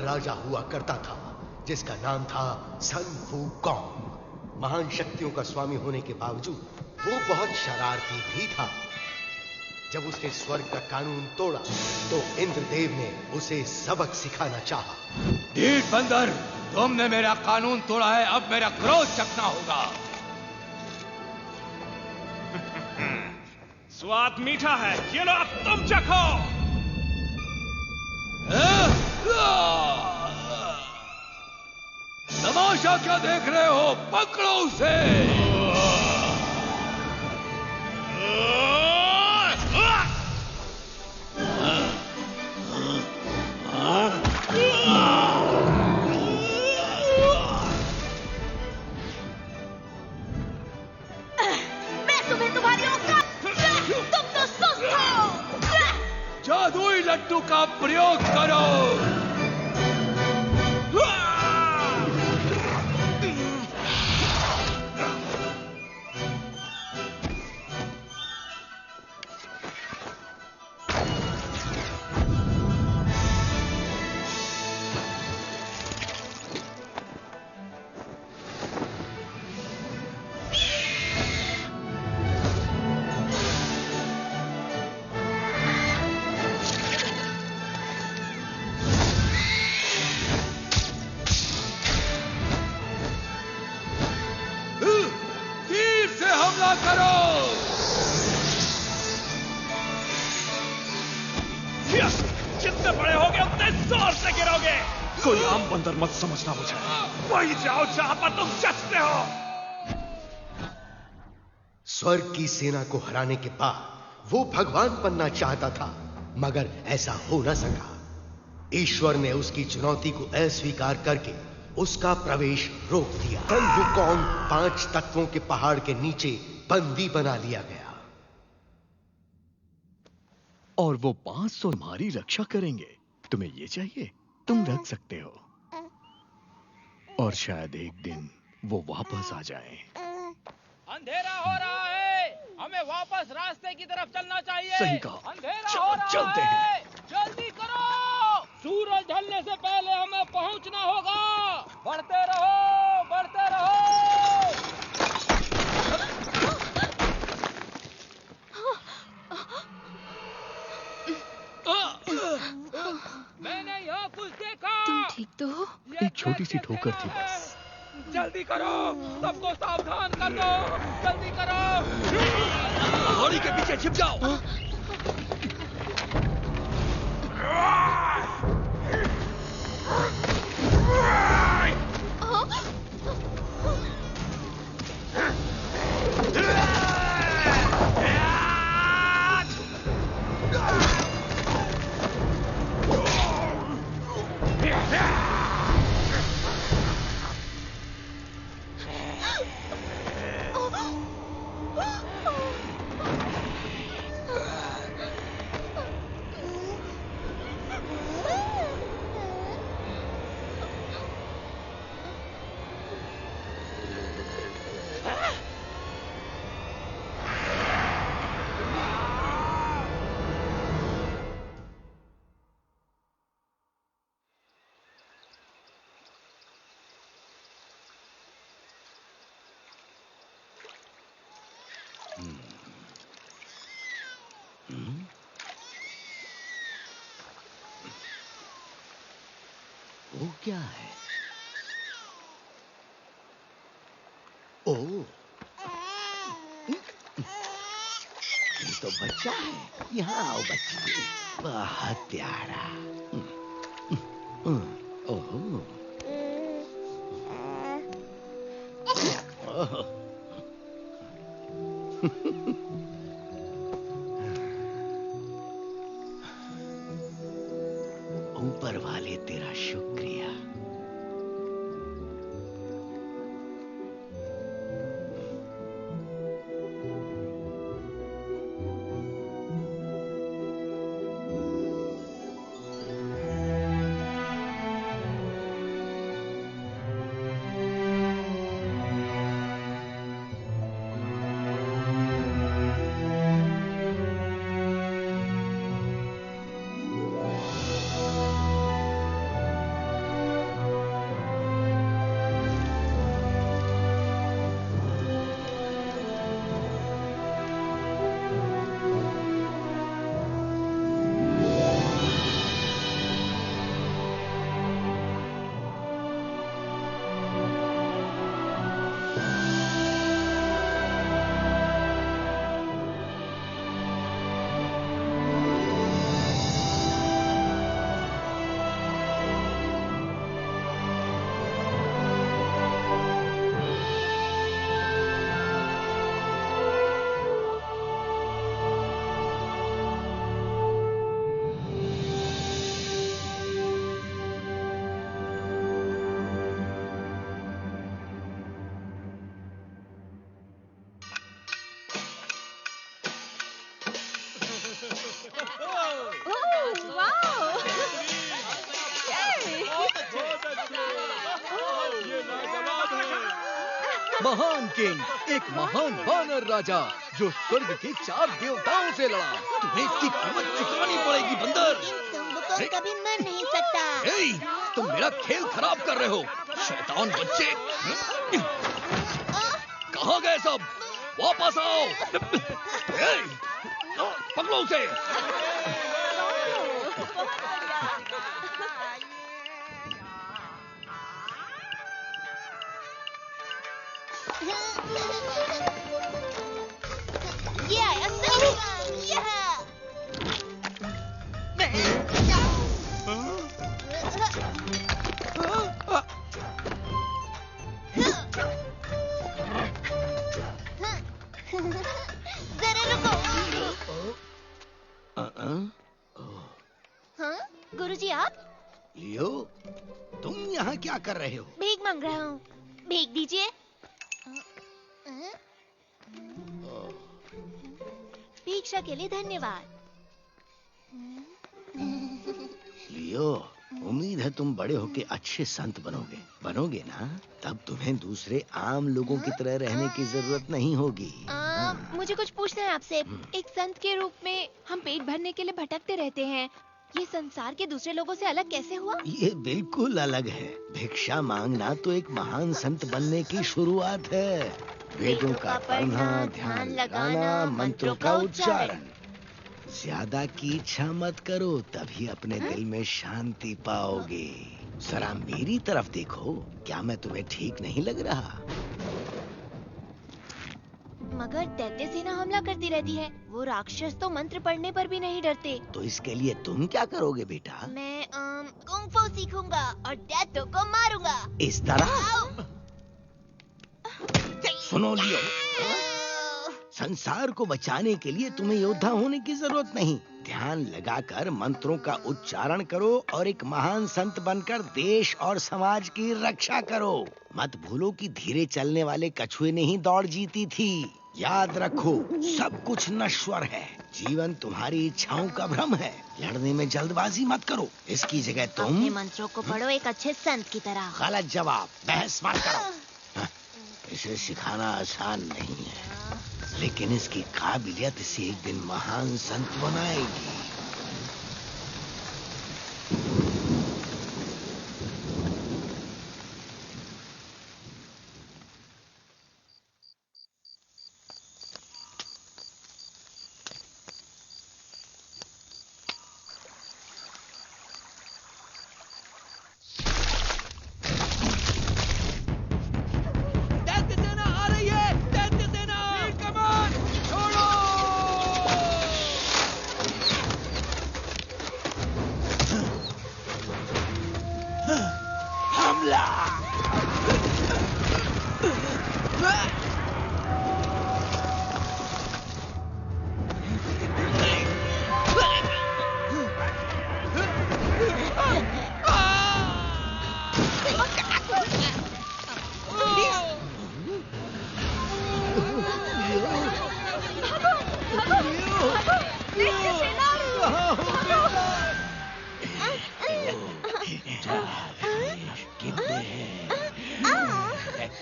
राजा हुआ करता था जिसका नाम था सन वूकॉन्ग। महान शक्तियों का स्वामी होने के बावजूद वो बहुत शरारती भी था। जब उसने स्वर्ग का कानून तोड़ा तो इंद्रदेव ने उसे सबक सिखाना चाहा। ढीठ बंदर, तुमने मेरा कानून तोड़ा है, अब मेरा क्रोध चखना होगा। स्वाद मीठा है, ये लो अब तुम चखो। तमाशा क्या देख रहे हो, पकड़ो उसे। मैं तुम्हें तुम्हारी औकात, तुम तो सुस्त हो। जादुई लड्डू का प्रयोग करो। जितने बड़े होगे उतने जोर से गिरोगे। कोई आम बंदर मत समझना मुझे। वही जाओ जहां पर तुम जचते हो। स्वर्ग की सेना को हराने के बाद वो भगवान बनना चाहता था, मगर ऐसा हो न सका। ईश्वर ने उसकी चुनौती को अस्वीकार करके उसका प्रवेश रोक दिया। सन वूकॉन्ग 5 तत्वों के पहाड़ के नीचे बंदी बना लिया गया। और वो 500 तुम्हारी रक्षा करेंगे। तुम्हें ये चाहिए, तुम रख सकते हो। और शायद एक दिन वो वापस आ जाए। अंधेरा हो रहा है, हमें वापस रास्ते की तरफ चलना चाहिए। सही कहा। अंधेरा हो रहा चलते है, हैं। जल्दी करो। सूरज ढलने से पहले हमें पहुंचना होगा। बढ़ते रहो, बढ़ते रहो। मैंने यहाँ कुछ देखा। तुम ठीक तो हो? एक छोटी सी ठोकर थी बस। जल्दी करो, सबको सावधान कर दो। जल्दी करो। घोड़ी के पीछे छिप जाओ। वो क्या है? ओह, ये तो बच्चा है। यहाँ आओ बच्चे, बहुत प्यारा। ओह, ऊपर वाले तेरा शुक्रिया। महान किंग, एक महान वानर राजा जो स्वर्ग के 4 देवताओं से लड़ा। तुम्हें इसकी कीमत चुकानी पड़ेगी बंदर। तुम तो कभी मर नहीं सकता। ए, तुम मेरा खेल खराब कर रहे हो, शैतान बच्चे। कहाँ गए सब? वापस आओ। ए, पकड़ो उसे। ये आया सही वक्त। जरा रुको। हाँ, गुरुजी आप? लियो, तुम यहाँ क्या कर रहे हो? भीख मांग रहा हूँ, भीख दीजिए। भिक्षा के लिए धन्यवाद। लियो, उम्मीद है तुम बड़े होके अच्छे संत बनोगे ना? तब तुम्हें दूसरे आम लोगों की तरह रहने की जरूरत नहीं होगी। मुझे कुछ पूछना है आपसे। एक संत के रूप में हम पेट भरने के लिए भटकते रहते हैं। ये संसार के दूसरे लोगों से अलग कैसे हुआ? ये बिल्कुल अलग है। भिक्षा मांगना तो एक महान संत बनने की शुरुआत है। वेदों का पढ़ना, ध्यान लगाना, मंत्रों का उच्चारण। ज्यादा की इच्छा मत करो, तभी अपने दिल में शांति पाओगे। जरा मेरी तरफ देखो, क्या मैं तुम्हें ठीक नहीं लग रहा? मगर दैत्य सेना हमला करती रहती है। वो राक्षस तो मंत्र पढ़ने पर भी नहीं डरते। तो इसके लिए तुम क्या करोगे बेटा? मैं कुंग फू सीखूंगा और दैत्यों को मारूंगा। इस तरह? सुनो लियो, संसार को बचाने के लिए तुम्हें योद्धा होने की जरूरत नहीं। ध्यान लगाकर मंत्रों का उच्चारण करो और एक महान संत बनकर देश और समाज की रक्षा करो। मत भूलो कि धीरे चलने वाले कछुए ने ही दौड़ जीती थी। याद रखो, सब कुछ नश्वर है। जीवन तुम्हारी इच्छाओं का भ्रम है। लड़ने में जल्दबाजी मत करो। इसकी जगह तुम अपने मंत्रों को पढ़ो एक अच्छे संत की तरह। गलत जवाब, बहस मत करो। इसे सिखाना आसान नहीं है, लेकिन इसकी काबिलियत इसे एक दिन महान संत बनाएगी।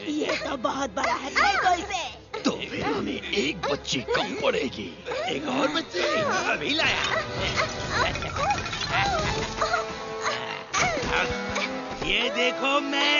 ये तो बहुत बड़ा है, देखो इसे। तो फिर हमें एक बच्ची कम पड़ेगी। एक और बच्ची अभी लाया। ये देखो मैं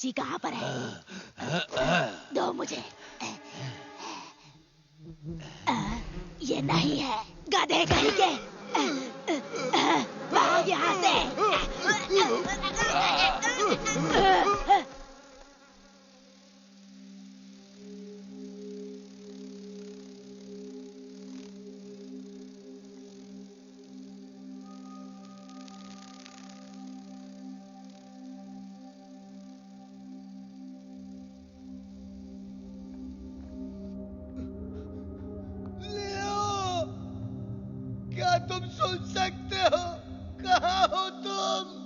बच्ची कहाँ पर है? दो मुझे। ये नहीं है, गधे कहीं के। भाग यहाँ से। क्या तुम सुन सकते हो? कहाँ हो तुम?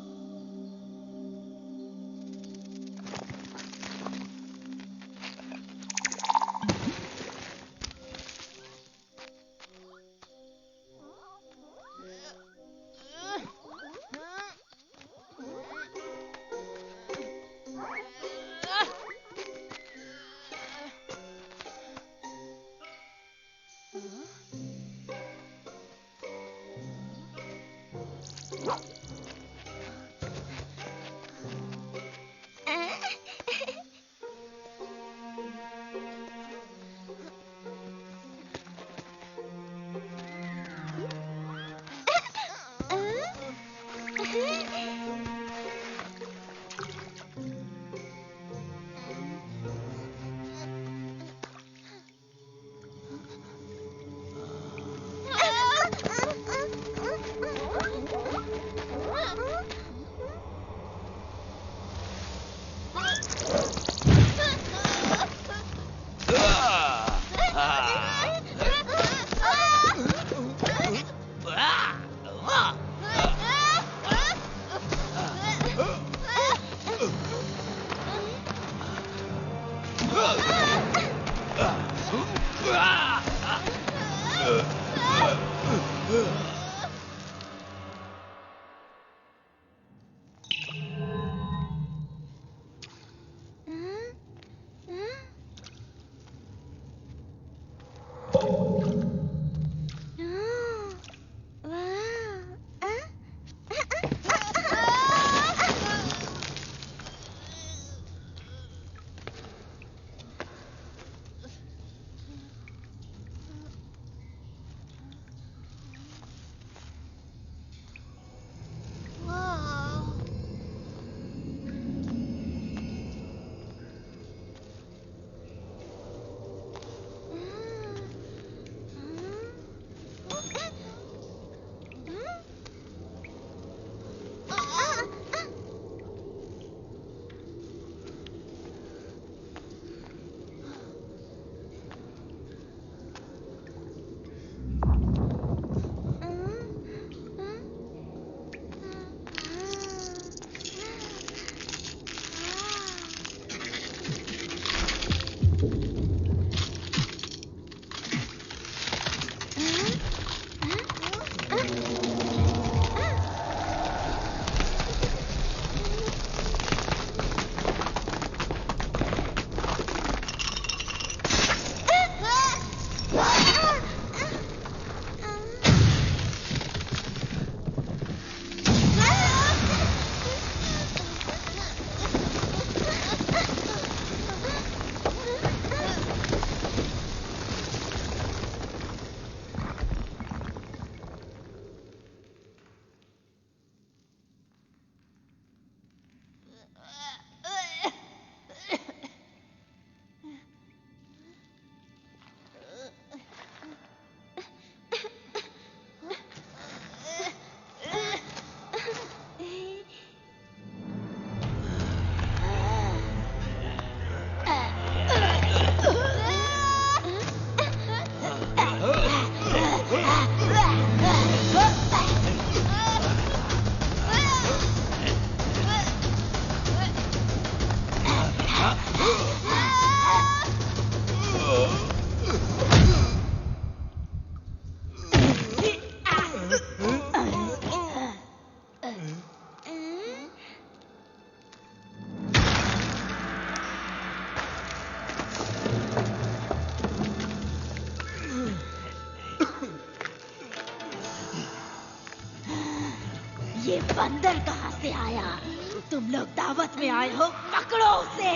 ये बंदर कहाँ से आया? तुम लोग दावत में आए हो, पकड़ो उसे।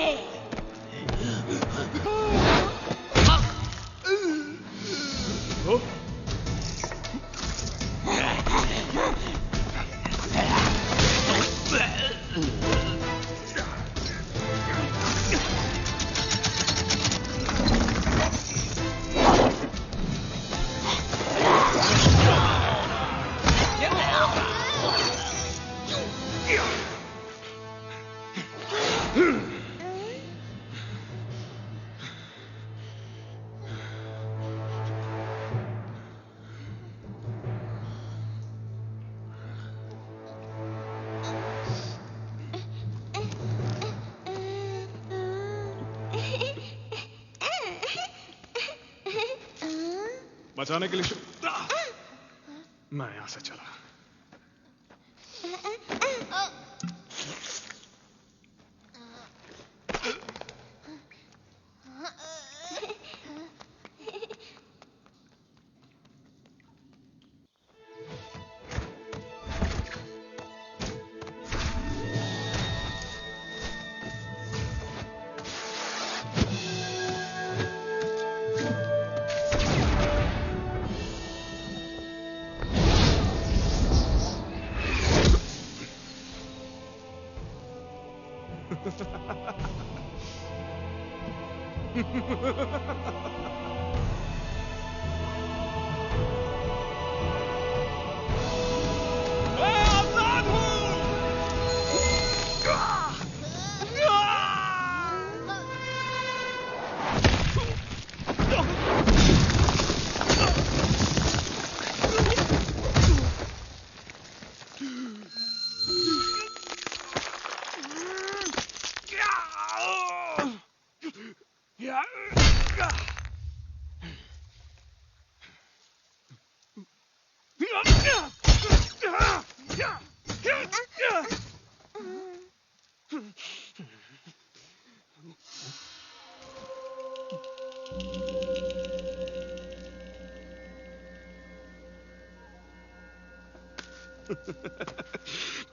बचाने के लिए मैं यहां से चला।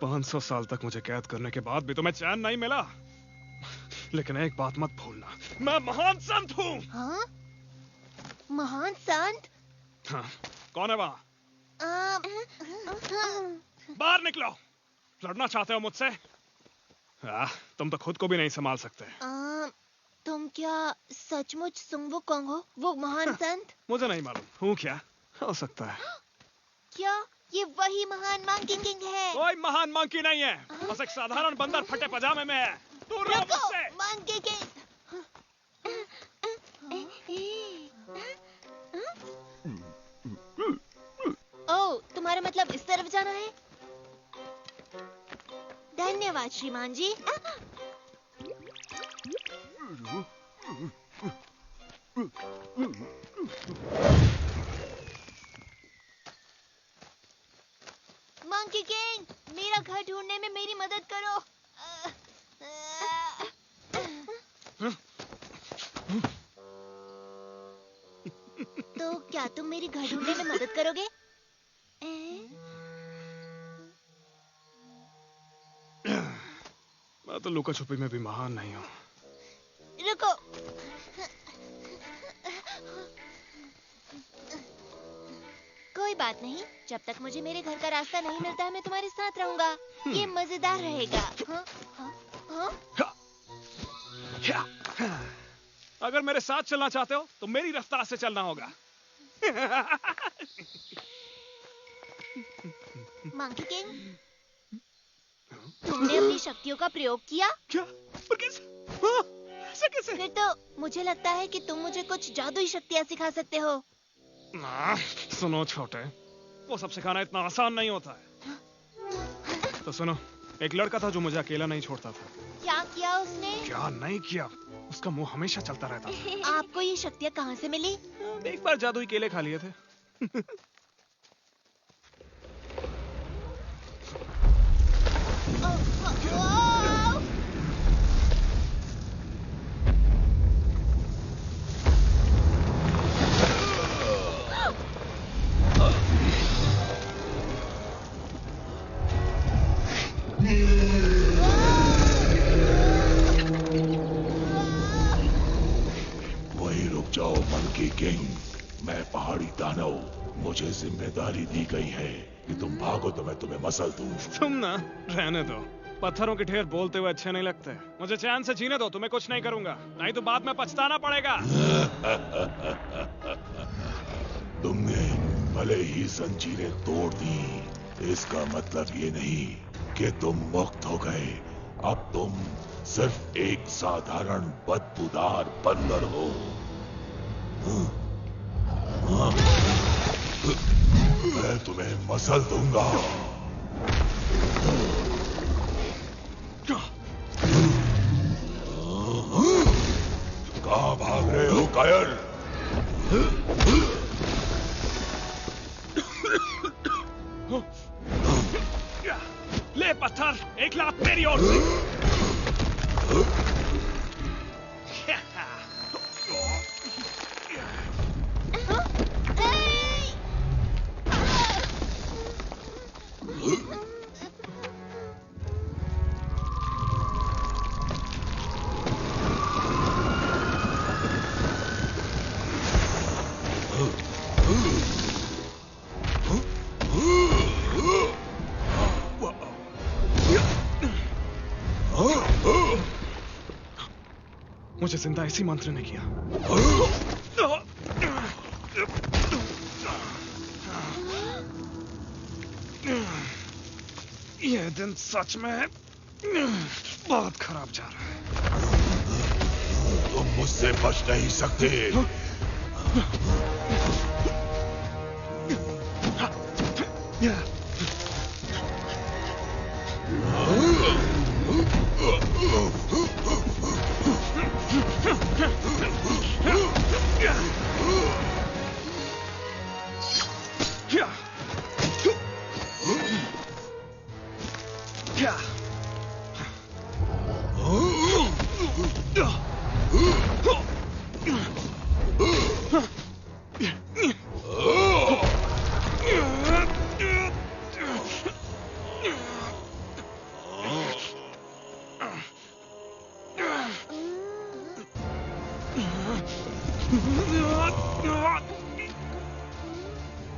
पांच 500 साल तक मुझे कैद करने के बाद भी तुम्हें चैन नहीं मिला। लेकिन एक बात मत भूलना, मैं महान संत हूँ। हाँ? महान संत? हाँ, कौन है वहाँ? बाहर निकलो। लड़ना चाहते हो मुझसे? तुम तो खुद को भी नहीं संभाल सकते। तुम क्या सचमुच सुंगवू कोंग हो, वो महान संत? मुझे नहीं मालूम, हूँ क्या? हो सकता है। क्या ये वही महान मंकी किंग है? कोई महान मंकी नहीं है, बस एक साधारण बंदर फटे पजामे में है। दूर रहो मुझसे। Monkey king. ओह, तुम्हारा मतलब इस तरफ जाना है? धन्यवाद श्रीमान जी। मंकी किंग, मेरा घर ढूंढने में मेरी मदद करो। तो क्या तुम मेरी घर ढूंढने में मदद करोगे? मैं तो लुका छुपी में भी महान नहीं हूँ। रुको। कोई बात नहीं, जब तक मुझे मेरे घर का रास्ता नहीं मिलता है मैं तुम्हारे साथ रहूंगा। ये मजेदार रहेगा। हाँ? हाँ? हाँ? अगर मेरे साथ चलना चाहते हो तो मेरी रफ्तार से चलना होगा। मंकी किंग, तुमने अपनी शक्तियों का प्रयोग किया? क्या? पर कैसे? हाँ, ऐसे कैसे? फिर तो मुझे लगता है कि तुम मुझे कुछ जादुई शक्तियाँ सिखा सकते हो। सुनो छोटे, वो सब सिखाना इतना आसान नहीं होता है। तो सुनो, एक लड़का था जो मुझे अकेला नहीं छोड़ता था। क्या किया उसने? क्या नहीं किया, उसका मुंह हमेशा चलता रहता था। आपको ये शक्तियाँ कहाँ से मिली? एक बार जादुई केले खा लिए थे। मुझे जिम्मेदारी दी गई है कि तुम भागो तो मैं तुम्हें मसल दूं। तुम ना रहने दो। पत्थरों के ढेर बोलते हुए अच्छे नहीं लगते। मुझे चैन से जीने दो, तुम्हें कुछ नहीं करूंगा, नहीं तो बाद में पछताना पड़ेगा। तुमने भले ही जंजीरें तोड़ दी, इसका मतलब ये नहीं कि तुम मुक्त हो गए। अब तुम सिर्फ एक साधारण बदबूदार बंदर हो। मैं तुम्हें मसल दूंगा। कहां भाग रहे हो कायर? ले पत्थर, एक लात मेरी ओर से। मुझे जिंदा इसी मंत्र ने किया। यह दिन सच में बहुत खराब जा रहा है। तुम मुझसे बच नहीं सकते।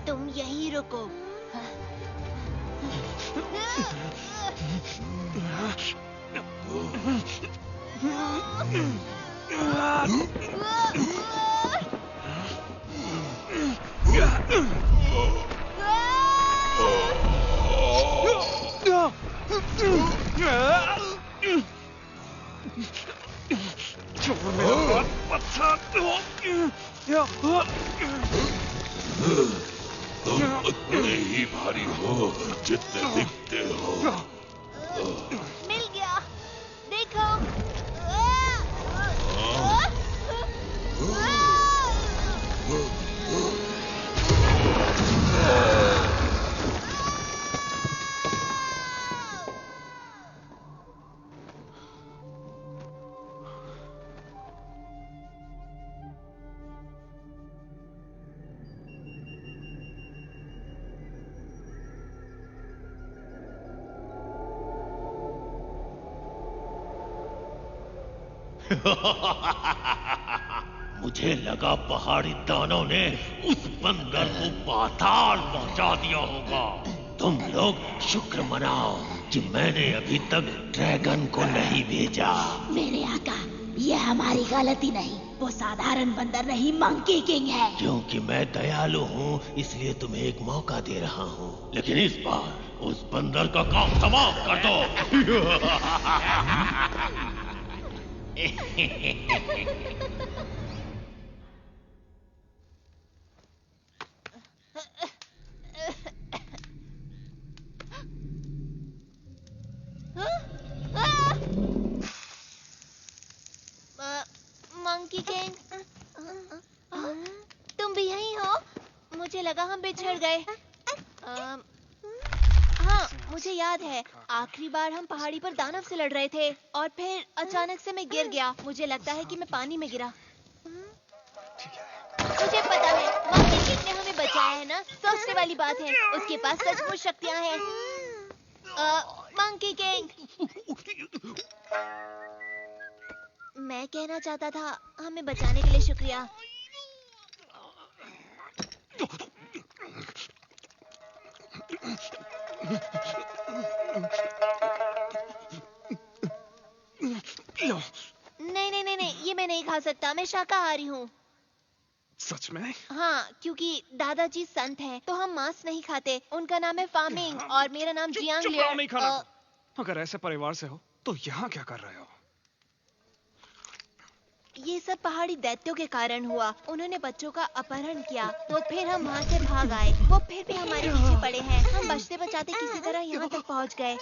तुम यहीं रुको। तुम उतने ही भारी हो जितने दिखते हो। मिल गया, देखो। मुझे लगा पहाड़ी दानों ने उस बंदर को पाताल पहुंचा दिया होगा। तुम लोग शुक्र मनाओ कि मैंने अभी तक ड्रैगन को नहीं भेजा। मेरे आका, यह हमारी गलती नहीं, वो साधारण बंदर नहीं, मंकी किंग है। क्योंकि मैं दयालु हूँ इसलिए तुम्हें एक मौका दे रहा हूँ, लेकिन इस बार उस बंदर का काम तमाम कर दो। मंकी किंग, तुम भी यहीं हो? मुझे लगा हम बिछड़ गए। हाँ, मुझे याद है, आखिरी बार हम पहाड़ी पर दानव से लड़ रहे थे और फिर अचानक से मैं गिर गया। मुझे लगता है कि मैं पानी में गिरा। मुझे पता है, मंकी किंग ने हमें बचाया है ना, सोचने वाली बात है, उसके पास सचमुच शक्तियाँ हैं। मंकी किंग, मैं कहना चाहता था, हमें बचाने के लिए शुक्रिया। लो। नहीं नहीं नहीं नहीं, ये मैं नहीं खा सकता, मैं शाकाहारी हूँ। सच में? हाँ, क्योंकि दादाजी संत हैं, तो हम मांस नहीं खाते। उनका नाम है फामिंग और मेरा नाम जियांग चुप लिया। रहो, नहीं खाना। अगर ऐसे परिवार से हो तो यहाँ क्या कर रहे हो? ये सब पहाड़ी दैत्यों के कारण हुआ। उन्होंने बच्चों का अपहरण किया, तो फिर हम वहाँ से भाग आए। वो फिर भी हमारे पीछे पड़े हैं। हम बचते बचाते किसी तरह यहाँ तक पहुँच गए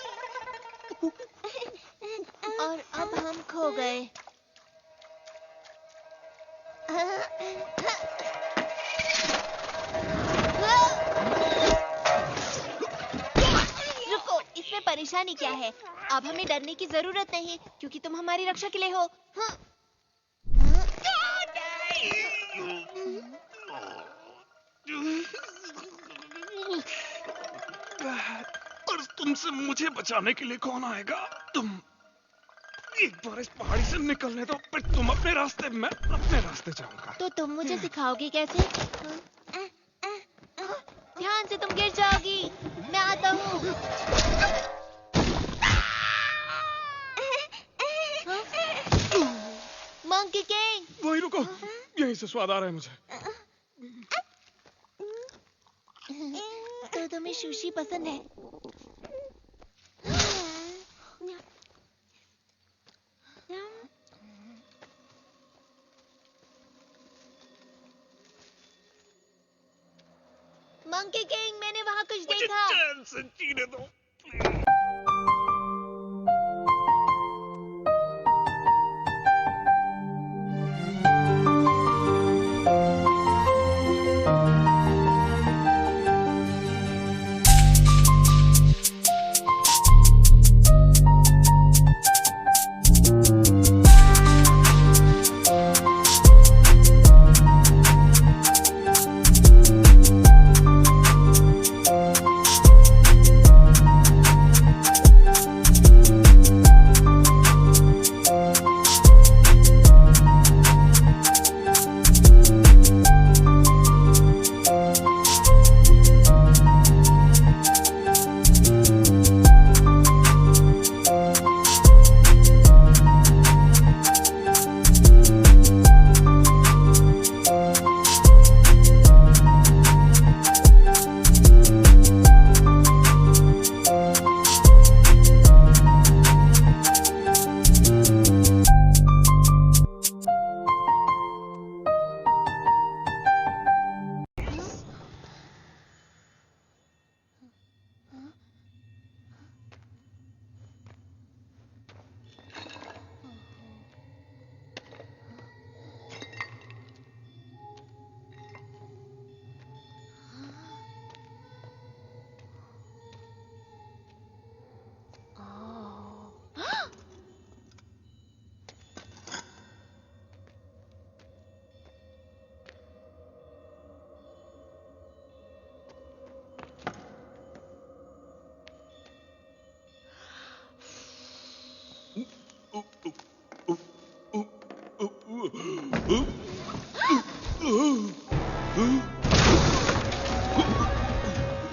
और अब हम खो गए। रुको, इसमें परेशानी क्या है? अब हमें डरने की जरूरत नहीं, क्योंकि तुम हमारी रक्षा के लिए हो। हाँ। और तुमसे मुझे बचाने के लिए कौन आएगा? तुम एक बार इस पहाड़ी से निकलने दो, फिर तुम अपने रास्ते, मैं अपने रास्ते जाऊंगा। तो तुम मुझे सिखाओगे कैसे? ध्यान से, तुम गिर जाओगी। मैं आता हूँ। Monkey king. वहीं रुको, यहीं से स्वाद आ रहा है मुझे। तो तुम्हें सुशी पसंद है? मंकी किंग, मैंने वहाँ कुछ देखा। चैन से जीने दो।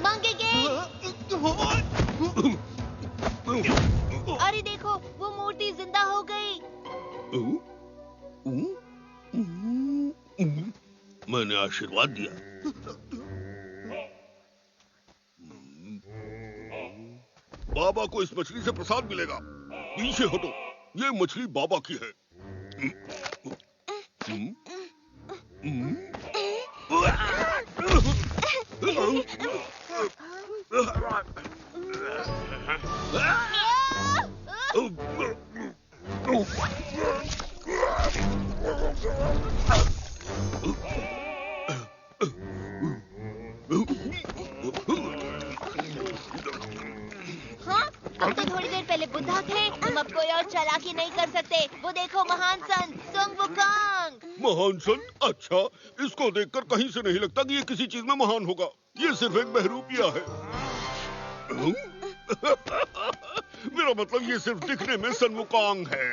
मंकी किंग, अरे देखो, वो मूर्ति जिंदा हो गई। मैंने आशीर्वाद दिया। बाबा को इस मछली से प्रसाद मिलेगा। पीछे हटो, ये मछली बाबा की है। हाँ? अब तो थोड़ी देर पहले बुद्धा थे, तुम अब कोई और चालाकी नहीं कर सकते। वो देखो, महान संत सुंग वुकांग। महान संत? अच्छा, इसको देखकर कहीं से नहीं लगता कि ये किसी चीज में महान होगा। ये सिर्फ एक बहरूपिया है। मेरा मतलब ये सिर्फ दिखने में सनमुकांग है।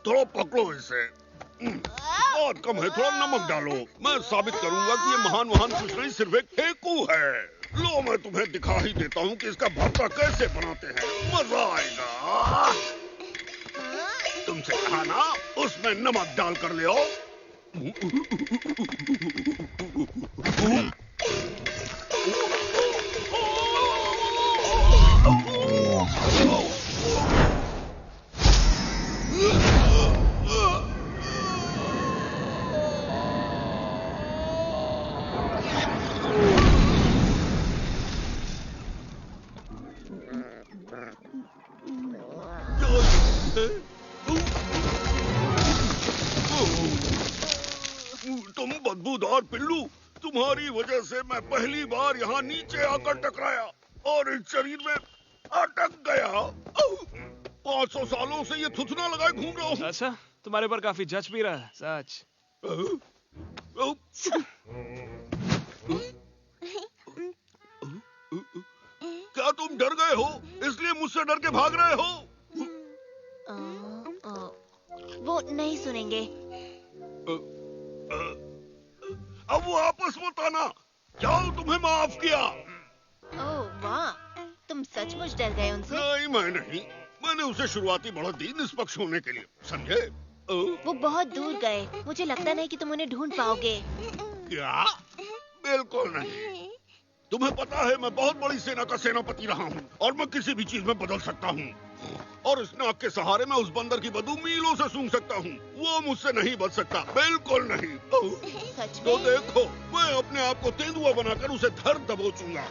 थोड़ा पकड़ो इसे। बहुत कम है, थोड़ा नमक डालो। मैं साबित करूंगा कि ये महान कुछ नहीं, सिर्फ एक फेंकू है। लो मैं तुम्हें दिखा ही देता हूँ कि इसका भरता कैसे बनाते हैं, मजा आएगा। तुमसे कहा ना उसमें नमक डाल कर ले आओ। तुम बदबूदार पिल्लू, तुम्हारी वजह से मैं पहली बार यहाँ नीचे आकर टकराया और इस शरीर में अटक गया। 500 सालों से ये थुथना लगाए घूम रहा हूँ। अच्छा, तुम्हारे पर काफी जच भी रहा है, सच। क्या तुम डर गए हो, इसलिए मुझसे डर के भाग रहे हो? वो नहीं सुनेंगे। अब वो आपस मत आना, जाओ, तुम्हें माफ किया। ओह वाह, तुम सचमुच डर गए उनसे? नहीं, मैं नहीं, मैंने उसे शुरुआती बढ़त दी निष्पक्ष होने के लिए, समझे? वो बहुत दूर गए, मुझे लगता नहीं कि तुम उन्हें ढूंढ पाओगे। क्या? बिल्कुल नहीं। तुम्हें पता है मैं बहुत बड़ी सेना का सेनापति रहा हूँ और मैं किसी भी चीज में बदल सकता हूँ। और इस नाक के सहारे मैं उस बंदर की बदबू मीलों से सूंघ सकता हूँ। वो मुझसे नहीं बच सकता, बिल्कुल नहीं। सच में? तो देखो, मैं अपने आप को तेंदुआ बनाकर उसे धर दबोचूंगा।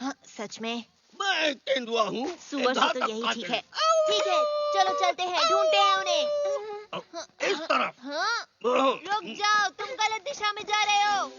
हाँ, सच में? मैं तेंदुआ हूँ। सुअर से तो यही ठीक है। ठीक है, चलो चलते हैं, ढूंढते हैं उन्हें। इस तरफ। हाँ, रुक जाओ, तुम गलत दिशा में जा रहे हो।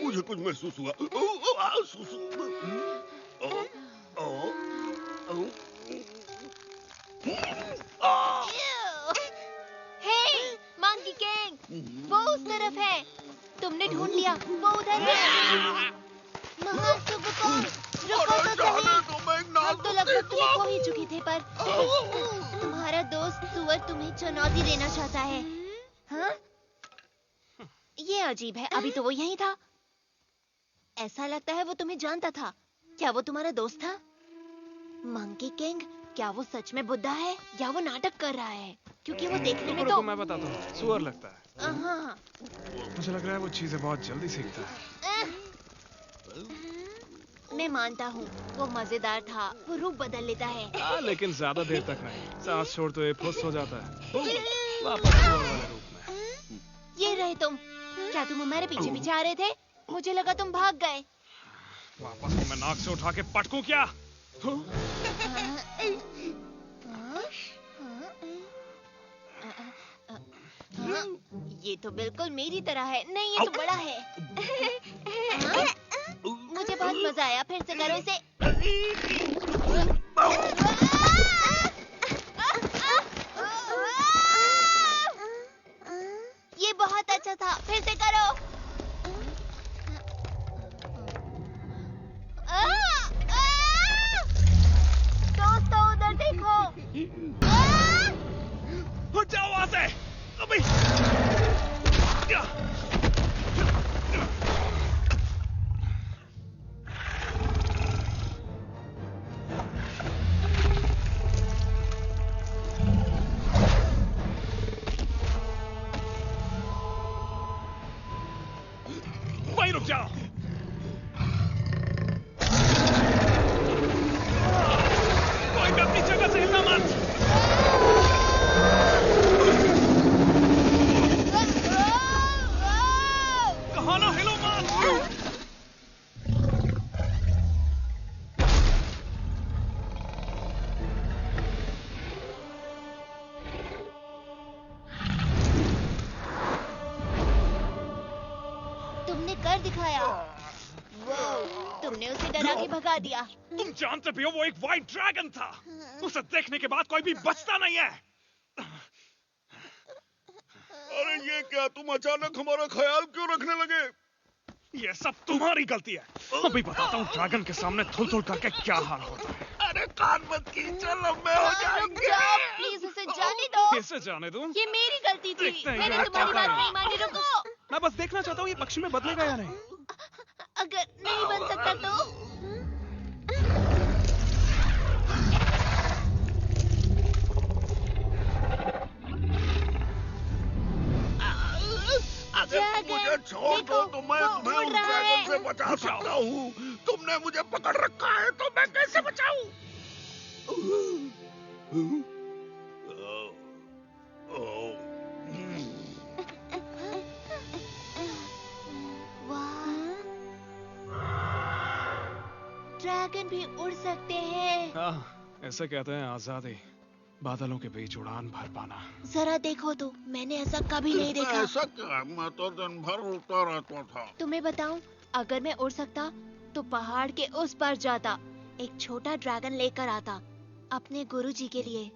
मुझे कुछ महसूस हुआ। हे, मंकी किंग, वो उस तरफ है। तुमने ढूंढ लिया, वो उधर है। महान सुगुकोंग, रुको तो सही। अब तो लगभग तुम्हें खो ही चुकी थे, पर तुम्हारा दोस्त सुअर तुम्हें चुनौती देना चाहता है। हाँ? ये अजीब है, अभी तो वो यहीं था। ऐसा लगता है वो तुम्हें जानता था। क्या वो तुम्हारा दोस्त था? मंकी किंग, क्या वो सच में बुड्ढा है या वो नाटक कर रहा है? क्योंकि वो देखने में तो मैं बताता हूँ, सुअर लगता है। हाँ। मुझे लग रहा है वो चीजें बहुत जल्दी सीखता है। मैं मानता हूँ, वो मजेदार था, वो रूप बदल लेता है। लेकिन ज्यादा देर तक नहीं, सांस छोड़ तो ये फुस हो जाता है। वापस सुअर वाले रूप में। ये रहे तुम। क्या तुम हमारे पीछे पीछे आ रहे थे? मुझे लगा तुम भाग गए। वापस तो मैं नाक से उठा के पटकूं क्या? ये तो बिल्कुल मेरी तरह है। नहीं, ये तो बड़ा है। मुझे बहुत मजा आया, फिर से करो इसे। ये बहुत अच्छा था, फिर से करो। दोस्तों, उधर देखो। हट जाओ वहां से। अभी वहीं रुक जाओ। कोई भी अपनी जगह से हिलना मत। कहा ना हिलो मत। तुमने कर दिखाया। तुमने उसे डरा के भगा दिया। तुम जानते भी हो वो एक व्हाइट ड्रैगन था। उसे देखने के बाद कोई भी बचता नहीं है। अरे ये क्या, तुम अचानक हमारा ख्याल क्यों रखने लगे? ये सब तुम्हारी गलती है। अभी बताता हूँ ड्रैगन के सामने थुल-थुल करके क्या हाल होता है। अरे कान मत खींचो, लंबे हो जाएंगे। प्लीज उसे जाने दो। कैसे जाने दूं? ये मेरी गलती थी। देखते हैं मैंने ये तुम्हारी क्या बात है। नहीं मानी। रुको। मैं बस देखना चाहता हूँ ये पक्षी में बदलेगा या नहीं। अगर नहीं बन सकता तो? अगर तुम मुझे छोड़ दो तो मैं तुम्हें उस ड्रैगन से बचा सकता हूँ। तुमने मुझे पकड़ रखा है तो मैं कैसे बचाऊं? ड्रैगन भी उड़ सकते हैं। हाँ, ऐसे कहते हैं आजादी। बादलों के बीच उड़ान भर पाना। जरा देखो तो, मैंने ऐसा कभी नहीं देखा। ऐसा क्या? मैं तो दिन भर उड़ता रहता था। तुम्हें बताऊं, अगर मैं उड़ सकता तो पहाड़ के उस पार जाता, एक छोटा ड्रैगन लेकर आता अपने गुरुजी के लिए।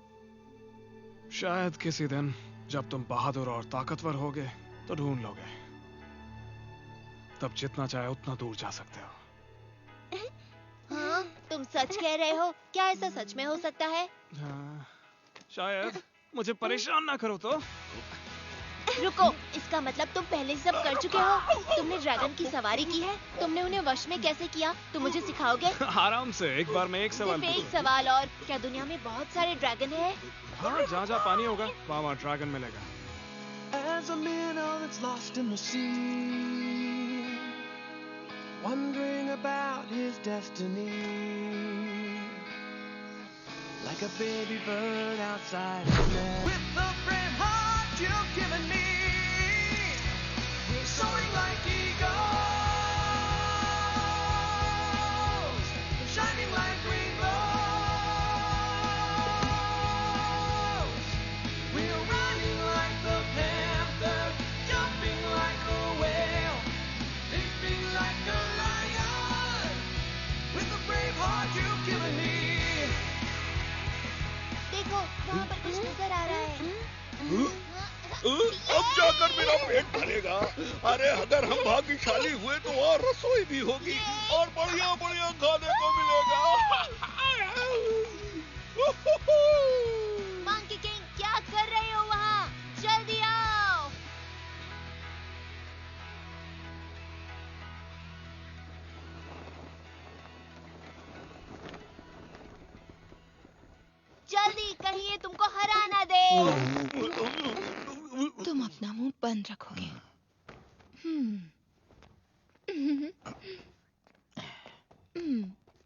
शायद किसी दिन जब तुम बहादुर और ताकतवर होगे तो ढूंढ लोगे। तब जितना चाहे उतना दूर जा सकते हो। हाँ, तुम सच कह रहे हो? क्या ऐसा सच में हो सकता है? हाँ, शायद। मुझे परेशान ना करो तो। रुको, इसका मतलब तुम पहले सब कर चुके हो। तुमने ड्रैगन की सवारी की है? तुमने उन्हें वश में कैसे किया? तुम मुझे सिखाओगे? आराम से, एक बार में एक सवाल सिर्फ एक पूछूं। सवाल और। क्या दुनिया में बहुत सारे ड्रैगन हैं? हाँ, जहाँ पानी होगा वहाँ ड्रैगन मिलेगा। As a minnow that's lost in the sea, wondering about his destiny, like a baby bird outside his nest. With the brave heart you've given me, we're soaring like eagles, shining like rainbows. We're running like the panther, jumping like a whale, leaping like a lion, with the brave heart you've given me. देखो, वहाँ पर कुछ नजर आ रहा है। अब जाकर मेरा पेट भरेगा। अरे अगर हम भाग्यशाली हुए तो और रसोई भी होगी और बढ़िया बढ़िया खाने को मिलेगा। मंकी किंग, क्या कर रहे हो वहाँ? जल्दी आओ। जल्दी, कहीं ये तुमको हरा ना दे। तुम अपना मुंह बंद रखोगे।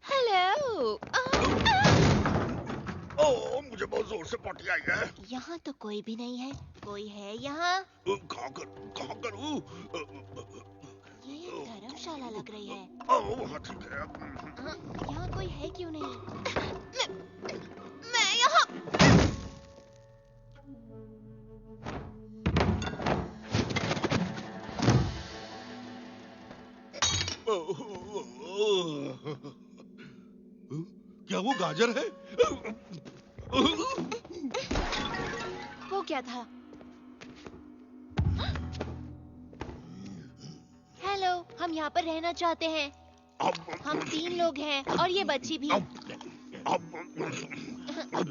हेलो। ओह, मुझे बहुत जोर से पॉटी आई है। यहाँ तो कोई भी नहीं है। कोई है यहाँ? कहाँ करूँ? ये धर्मशाला लग रही है। ओह, वहाँ ठीक है। यहाँ कोई है क्यों नहीं? मैं यहाँ। क्या वो गाजर है? वो क्या था? हेलो, हम यहाँ पर रहना चाहते हैं। हम 3 लोग हैं और ये बच्ची भी।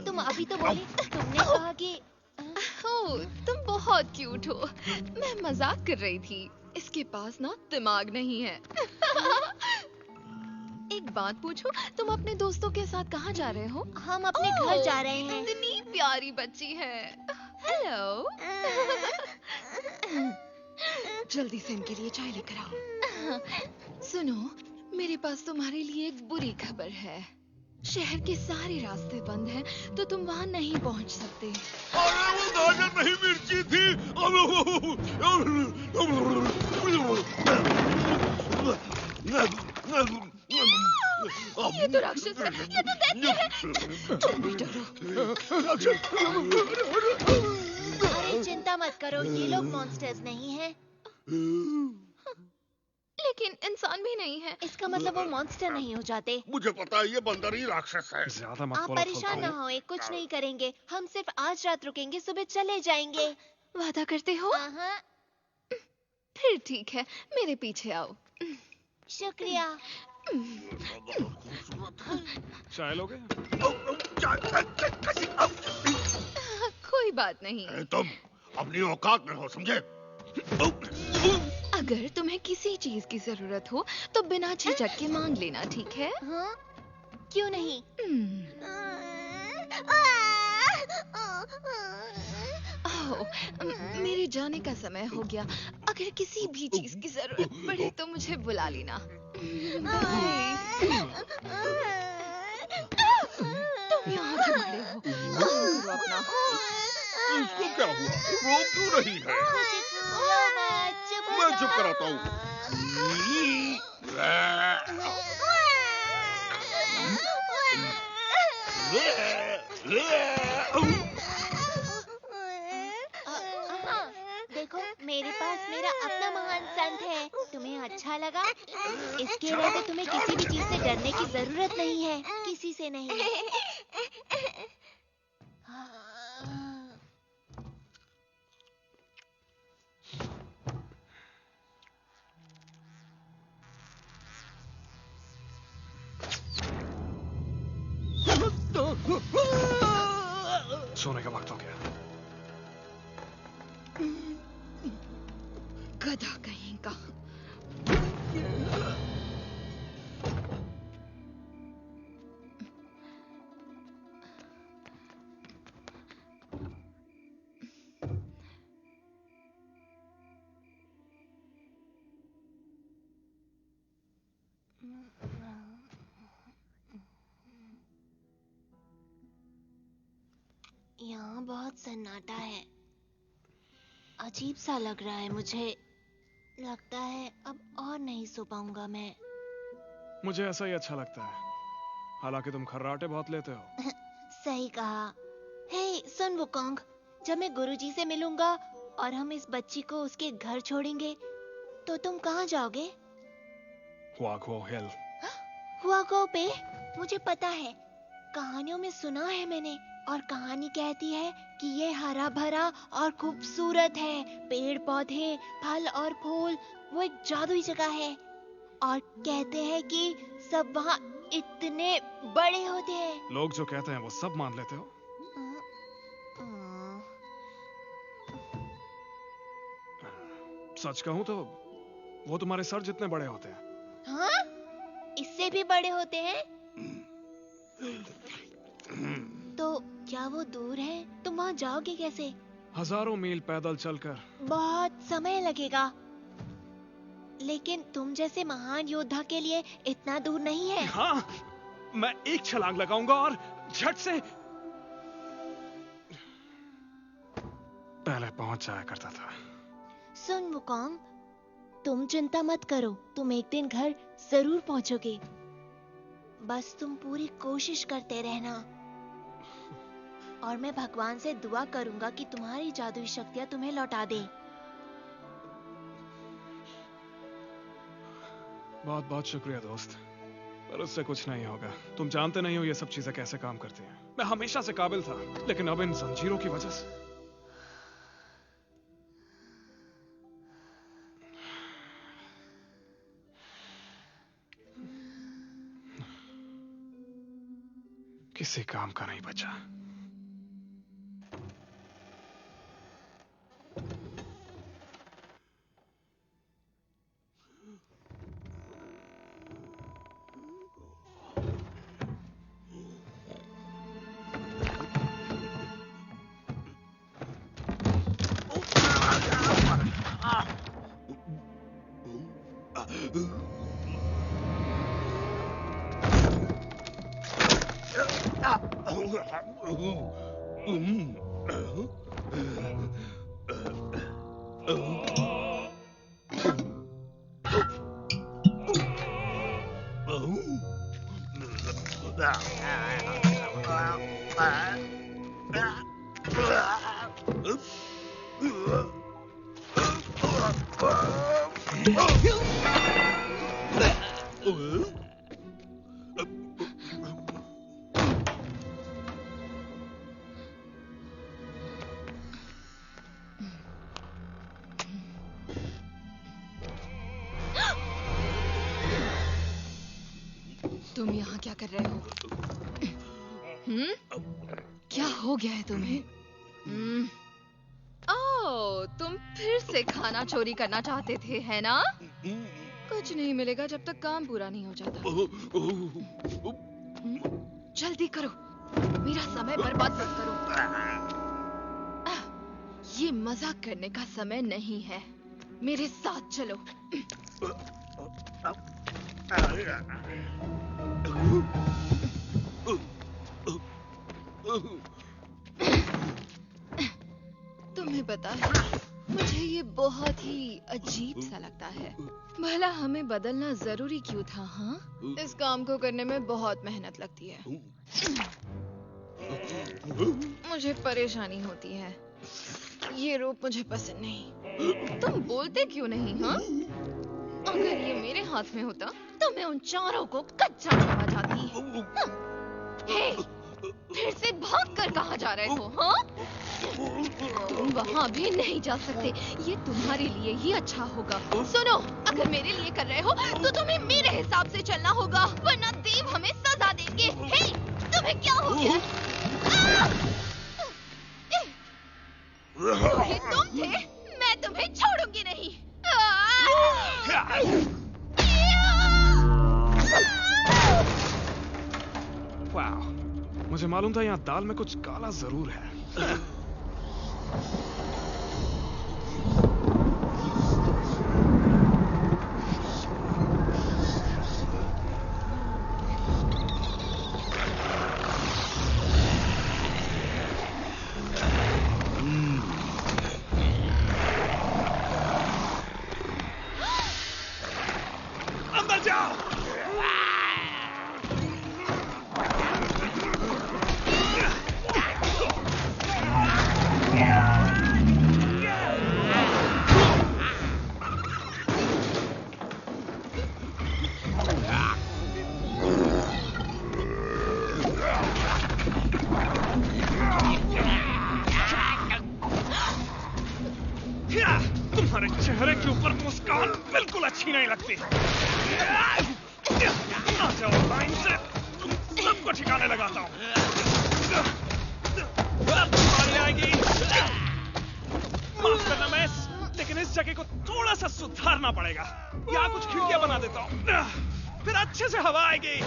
तुम अभी तो बोली, तुमने कहा कि ओह, तुम बहुत क्यूट हो। मैं मजाक कर रही थी। इसके पास ना दिमाग नहीं है। एक बात पूछो, तुम अपने दोस्तों के साथ कहाँ जा रहे हो? हम अपने घर जा रहे हैं। इतनी प्यारी बच्ची है। हेलो। जल्दी से इनके लिए चाय लेकर आओ। सुनो, मेरे पास तुम्हारे लिए एक बुरी खबर है। शहर के सारे रास्ते बंद हैं, तो तुम वहाँ नहीं पहुँच सकते। अरे वो गाजर नहीं, मिर्ची थी। ये तो राक्षस है, ये तो दैत्य है। तुम भी डरो। अरे चिंता मत करो, ये लोग मॉन्स्टर्स नहीं हैं। लेकिन इंसान भी नहीं है। इसका मतलब वो मॉन्स्टर नहीं हो जाते। मुझे पता है ये बंदर ही राक्षस है। ज्यादा मत आप बोलो परेशान ना होए, कुछ नहीं करेंगे। हम सिर्फ आज रात रुकेंगे, सुबह चले जाएंगे। वादा करते हो? हाँ। फिर ठीक है, मेरे पीछे आओ। शुक्रिया। चाय लोगे? कोई बात नहीं। तुम अपनी औकात में हो, समझे? अगर तुम्हें किसी चीज की जरूरत हो तो बिना झिझक के मांग लेना, ठीक है? हाँ? क्यों नहीं? मेरे जाने का समय हो गया। अगर किसी भी चीज की जरूरत पड़े तो मुझे बुला लेना। तुम यहाँ क्यों खड़े हो? काम करो अपना। इसको क्या हुआ? रो क्यों रही है? मैं चुप कराता हूँ। देखो, मेरे पास मेरा अपना महान संत है। तुम्हें अच्छा लगा? इसके रहते तुम्हें किसी भी चीज से डरने की जरूरत नहीं है, किसी से नहीं। सोने का वक्त हो गया। गधा कहीं का। यहाँ बहुत सन्नाटा है। अजीब सा लग रहा है मुझे। लगता है अब और नहीं सो पाऊंगा मैं। मुझे ऐसा ही अच्छा लगता है। हालांकि तुम खर्राटे बहुत लेते हो। सही कहा। हे सुन वुकोंग, जब मैं गुरुजी से मिलूंगा और हम इस बच्ची को उसके घर छोड़ेंगे तो तुम कहाँ जाओगे? हुआगो हिल। हुआगो पे? मुझे पता है, कहानियों में सुना है मैंने। और कहानी कहती है कि ये हरा भरा और खूबसूरत है। पेड़ पौधे, फल और फूल, वो एक जादुई जगह है। और कहते हैं कि सब वहाँ इतने बड़े होते हैं। लोग जो कहते हैं वो सब मान लेते हो? सच कहूं तो वो तुम्हारे सर जितने बड़े होते हैं। हाँ? इससे भी बड़े होते हैं? तो क्या वो दूर है? तुम वहाँ जाओगे कैसे? हजारों मील पैदल चलकर। बहुत समय लगेगा। लेकिन तुम जैसे महान योद्धा के लिए इतना दूर नहीं है। हाँ, मैं एक छलांग लगाऊंगा और झट से पहले पहुंच जाया करता था। सुन वुकोंग, तुम चिंता मत करो, तुम एक दिन घर जरूर पहुंचोगे। बस तुम पूरी कोशिश करते रहना। और मैं भगवान से दुआ करूंगा कि तुम्हारी जादुई शक्तियां तुम्हें लौटा दे। बहुत बहुत शुक्रिया दोस्त, पर उससे कुछ नहीं होगा। तुम जानते नहीं हो ये सब चीजें कैसे काम करती हैं। मैं हमेशा से काबिल था, लेकिन अब इन जंजीरों की वजह से। किसी काम का नहीं बचा। तुम यहाँ क्या कर रहे हो? क्या हो गया है तुम्हें? ओह, तुम फिर से खाना चोरी करना चाहते थे, है ना? कुछ नहीं मिलेगा जब तक काम पूरा नहीं हो जाता। जल्दी करो, मेरा समय बर्बाद मत करो। ये मजाक करने का समय नहीं है, मेरे साथ चलो। तुम्हें पता है, मुझे ये बहुत ही अजीब सा लगता है। भला हमें बदलना जरूरी क्यों था? हाँ, इस काम को करने में बहुत मेहनत लगती है। मुझे परेशानी होती है। ये रूप मुझे पसंद नहीं। तुम बोलते क्यों नहीं? हाँ, अगर ये मेरे हाथ में होता तो मैं उन चारों को कच्चा समझा जाती। हे, फिर से भागकर कहाँ जा रहे हो? हाँ, तुम वहाँ भी नहीं जा सकते। ये तुम्हारे लिए ही अच्छा होगा। सुनो, अगर मेरे लिए कर रहे हो तो तुम्हें मेरे हिसाब से चलना होगा, वरना देव हमें सजा देंगे। हे, तुम्हें क्या हो गया? ये तुम थे? मैं तुम्हें छोड़ूंगी नहीं। वाह, मुझे मालूम था यहाँ दाल में कुछ काला जरूर है। अंदर जाओ। तुम्हारे चेहरे के ऊपर मुस्कान बिल्कुल अच्छी नहीं लगती। आ जाओ लाइन से, तुम सबको ठिकाने लगाता हूँ। तुम्हारी आएगी। माफ करना मैस, लेकिन इस जगह को थोड़ा सा सुधारना पड़ेगा। यहाँ कुछ खिड़कियाँ बना देता हूँ, फिर अच्छे से हवा आएगी।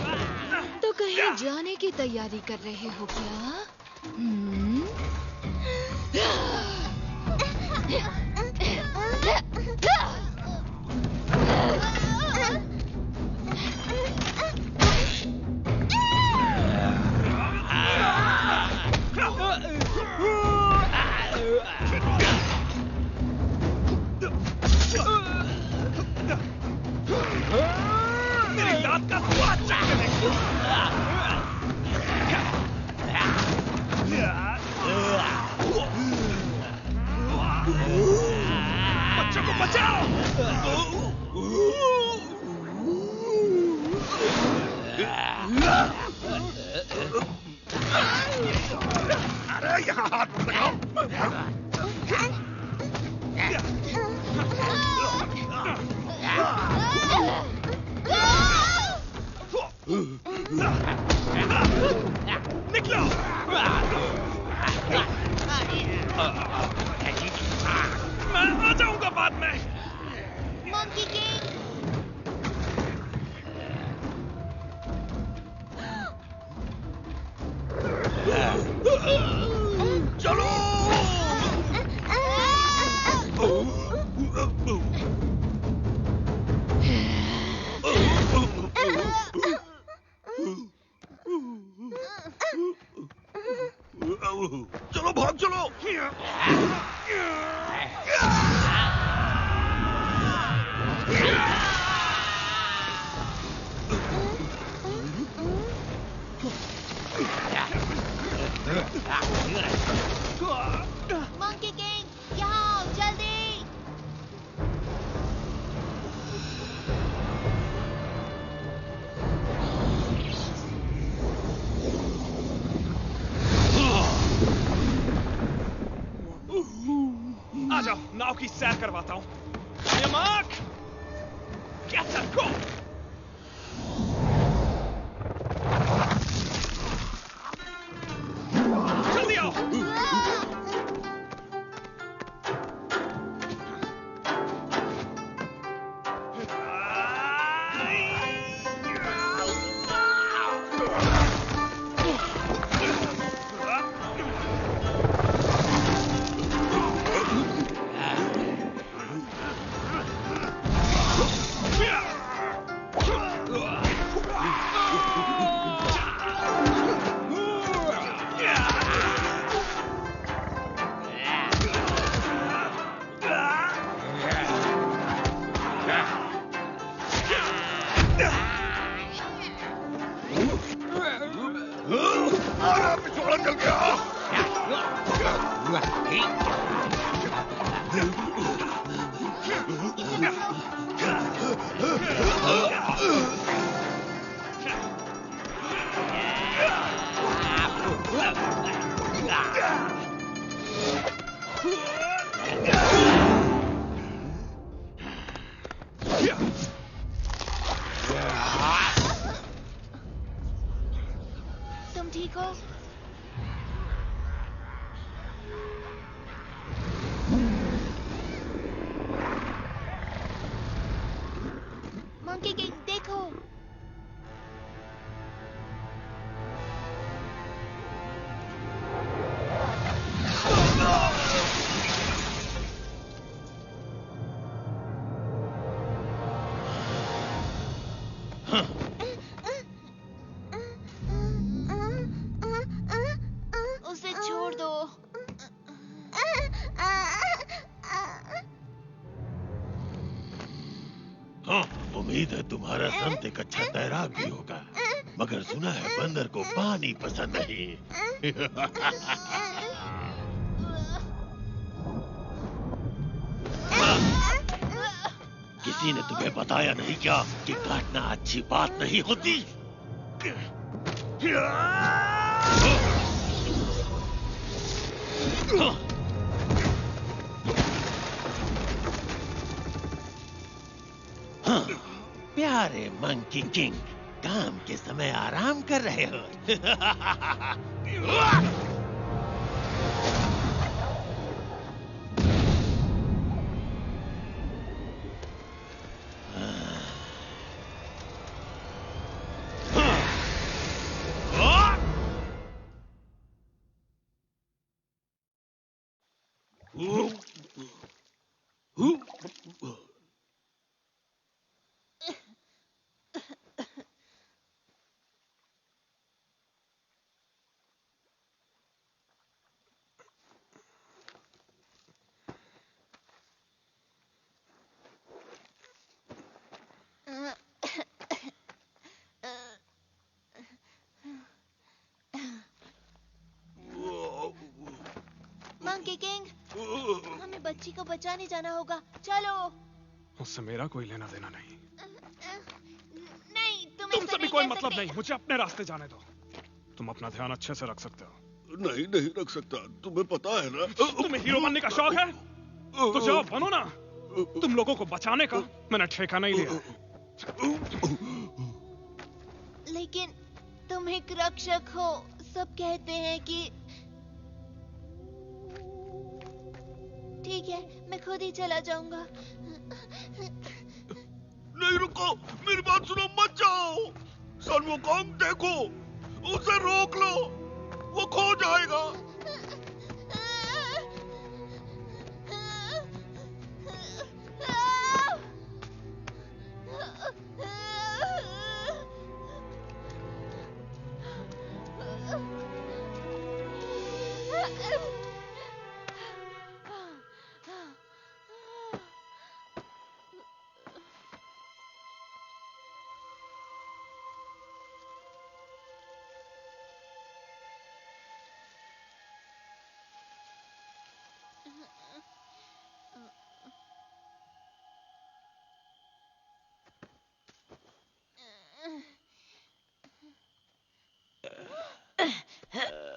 तो कहीं जाने की तैयारी कर रहे हो क्या? मेरी लात का स्वाद चखने दे। बच्चों को बचाओ। अरे यहाँ हाथ मत लगाओ। निकलो। मैं आ जाऊंगा बाद में। मंकी किंग, चलो। चलो भाग चलो। मंकी किंग, यहाँ आओ जल्दी। आ जाओ, नाव की सैर करवाता हूँ। मार्क, कैप्टन को। तुम ठीक हो? मंकी किंग देखो। उसे छोड़ दो। हाँ, उम्मीद है तुम्हारा संत एक अच्छा तैराक भी होगा, मगर सुना है बंदर को पानी पसंद नहीं। किसी ने तुम्हें बताया नहीं क्या कि काटना अच्छी बात नहीं होती? हाँ, प्यारे मंकी किंग, काम के समय आराम कर रहे हो। मंकी किंग, हमें बच्ची को बचाने जाना होगा। चलो। उससे मेरा कोई लेना देना नहीं। नहीं, तुमसे भी कोई मतलब नहीं। मुझे अपने रास्ते जाने दो। तुम अपना ध्यान अच्छे से रख सकते हो। नहीं, नहीं रख सकता। तुम्हें पता है ना। तुम्हें हीरो बनने का शौक है तो जाओ बनो ना। तुम लोगों को बचाने का मैंने ठेका नहीं लिया। लेकिन तुम एक रक्षक हो। सब कहते हैं कि ठीक है, मैं खुद ही चला जाऊंगा। नहीं रुको, मेरी बात सुनो, मत जाओ। सन वुकोंग देखो, उसे रोक लो, वो खो जाएगा।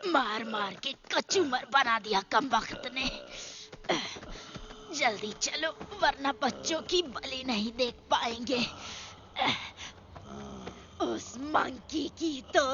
मार मार के कचूमर बना दिया कमबख्त ने। जल्दी चलो वरना बच्चों की बलि नहीं देख पाएंगे। उस मंकी की तो।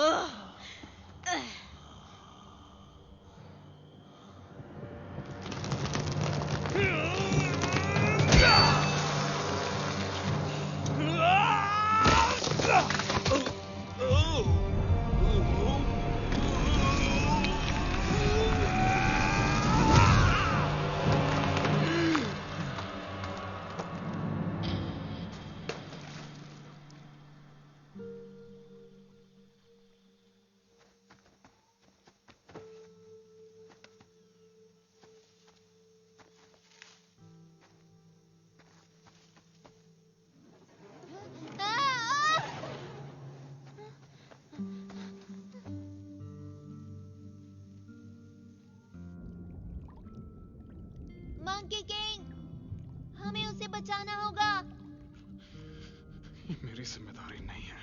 मंकी किंग, हमें उसे बचाना होगा। ये मेरी जिम्मेदारी नहीं है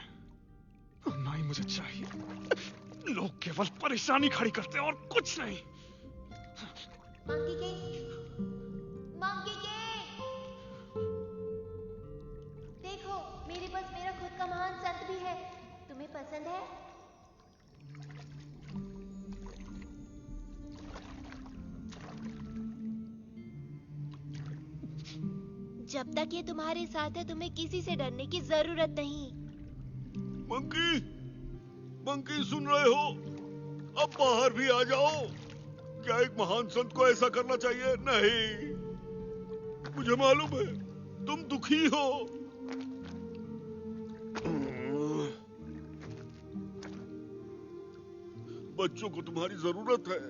और ना ही मुझे चाहिए। लोग केवल परेशानी खड़ी करते हैं और कुछ नहीं। मंकी किंग, मंकी किंग, देखो मेरे पास मेरा खुद का महान संत भी है, तुम्हें पसंद है? जब तक ये तुम्हारे साथ है तुम्हें किसी से डरने की जरूरत नहीं। मंकी, मंकी सुन रहे हो? अब बाहर भी आ जाओ। क्या एक महान संत को ऐसा करना चाहिए? नहीं, मुझे मालूम है तुम दुखी हो। बच्चों को तुम्हारी जरूरत है।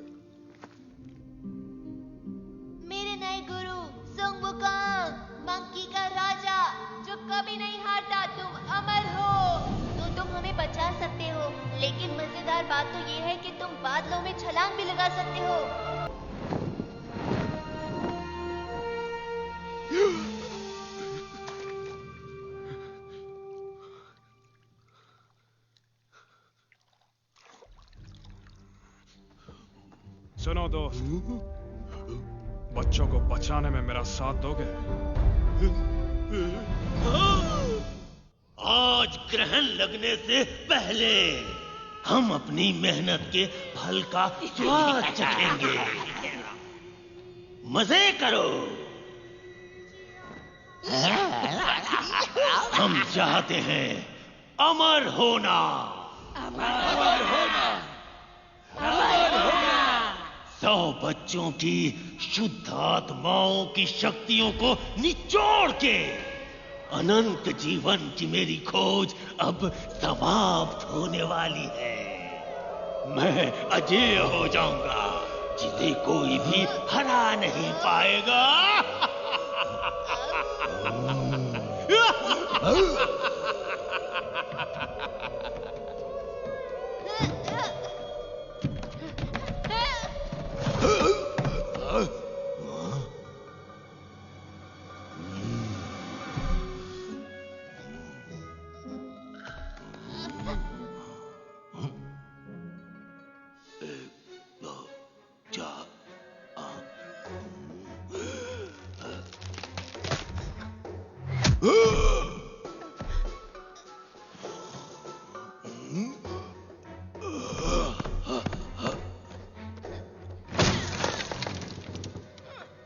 मेरे नए गुरु सुंग वुकांग, मंकी का राजा जो कभी नहीं हारता, तुम अमर हो। तो तुम हमें बचा सकते हो, लेकिन मजेदार बात तो ये है कि तुम बादलों में छलांग भी लगा सकते हो। सुनो दोस्त, बच्चों को बचाने में मेरा साथ दोगे? आज ग्रहण लगने से पहले हम अपनी मेहनत के फल का स्वाद चखेंगे। मजे करो। हम चाहते हैं अमर होना। अमर होना। अमर होना। 100 बच्चों की शुद्ध आत्माओं की शक्तियों को निचोड़ के अनंत जीवन की मेरी खोज अब समाप्त होने वाली है। मैं अजेय हो जाऊंगा, जिसे कोई भी हरा नहीं पाएगा।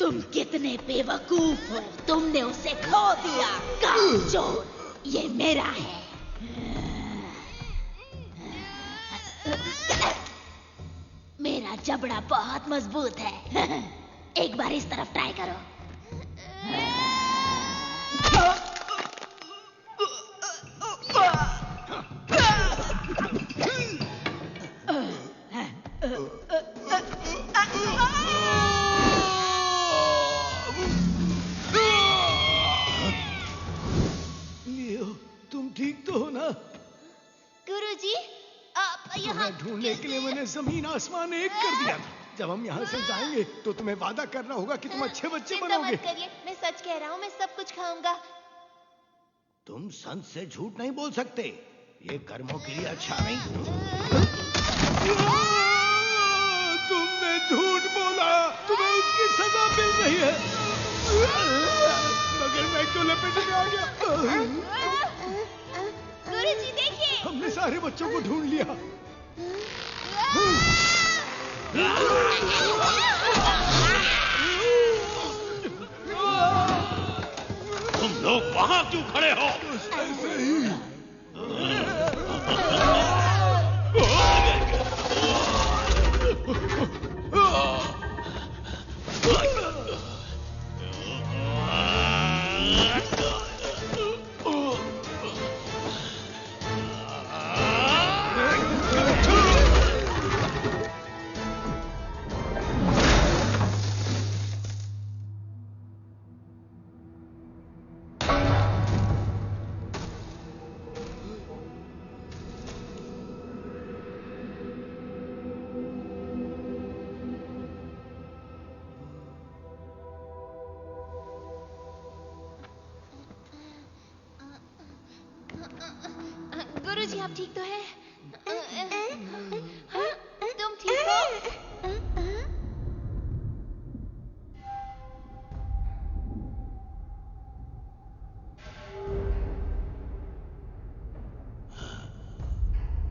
तुम कितने बेवकूफ हो, तुमने उसे खो दिया। कामचोर, ये मेरा है। मेरा जबड़ा बहुत मजबूत है। एक बार इस तरफ ट्राई करो। तुम ठीक तो हो ना? गुरुजी, आप यहाँ ढूंढने के लिए मैंने जमीन आसमान एक कर दिया था। जब हम यहाँ से जाएंगे तो तुम्हें वादा करना होगा कि तुम अच्छे बच्चे चिंता बनोगे। मत करिए, मैं सच कह रहा हूँ, मैं सब कुछ खाऊंगा। तुम संत से झूठ नहीं बोल सकते, ये कर्मों के लिए अच्छा नहीं। तुमने झूठ बोला, तुम्हें इसकी सजा मिल रही है। मगर मैं क्यों लपेटे में आ गया? गुरुजी देखिए, हमने सारे बच्चों को ढूंढ लिया। तुम लोग वहां क्यों खड़े हो? ऐसे ही। आप ठीक तो हैं? हाँ? तुम ठीक हो?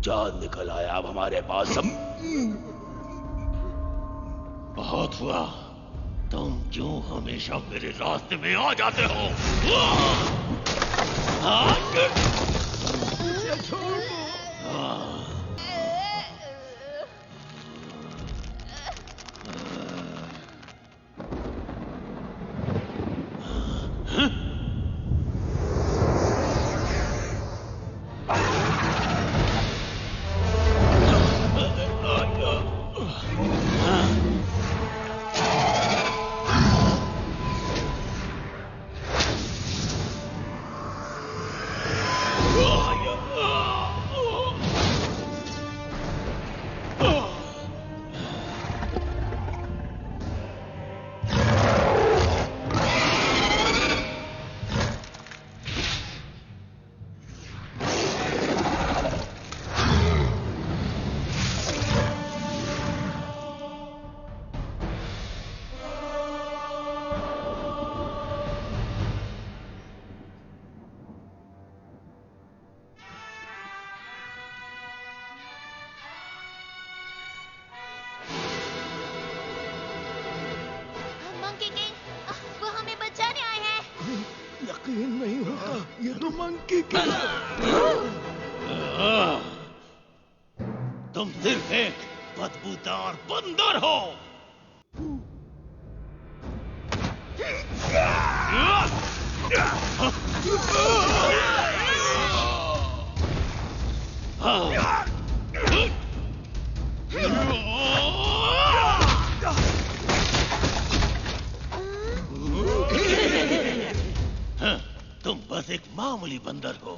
चांद निकल आया अब हमारे पास सब। बहुत हुआ, तुम क्यों हमेशा मेरे रास्ते में आ जाते हो? यकीन नहीं होता, ये तो मंकी किंग। तुम सिर्फ एक बदबूदार बंदर हो। तुम बस एक मामूली बंदर हो।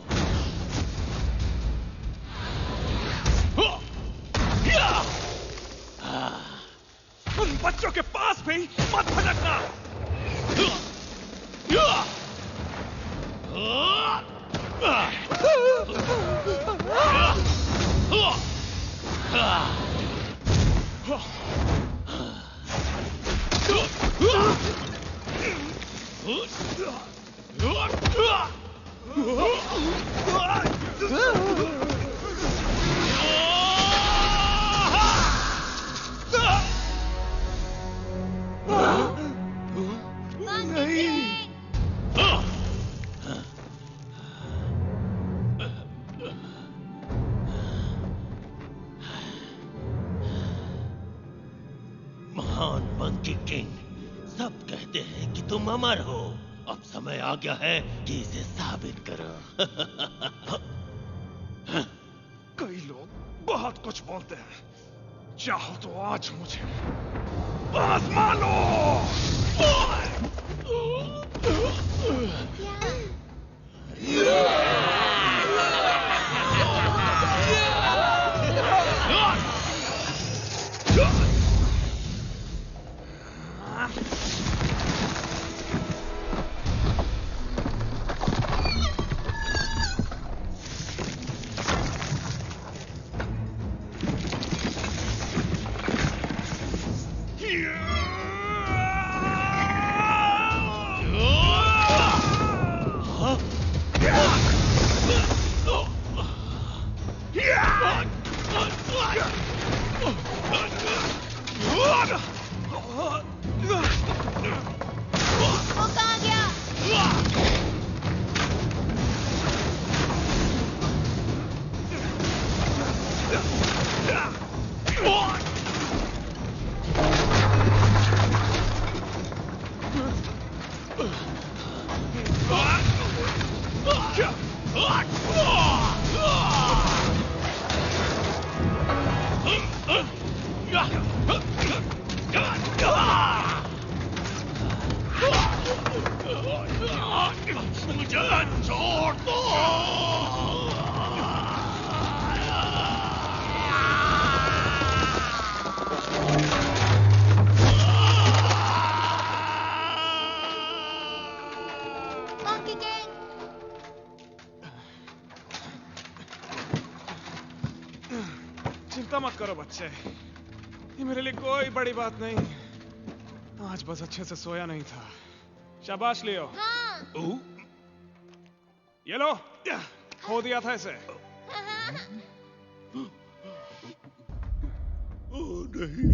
उन बच्चों के पास भी मत भटकना। महान मंकी किंग, सब कहते हैं कि तुम अमर हो। अब समय आ गया है कि इसे साबित करो। कई लोग बहुत कुछ बोलते हैं, चाहो तो आज मुझे आजमा लो। बच्चे, ये मेरे लिए कोई बड़ी बात नहीं। आज बस अच्छे से सोया नहीं था। शाबाश लियो। हाँ। ये लो, खो दिया था इसे। ओह नहीं,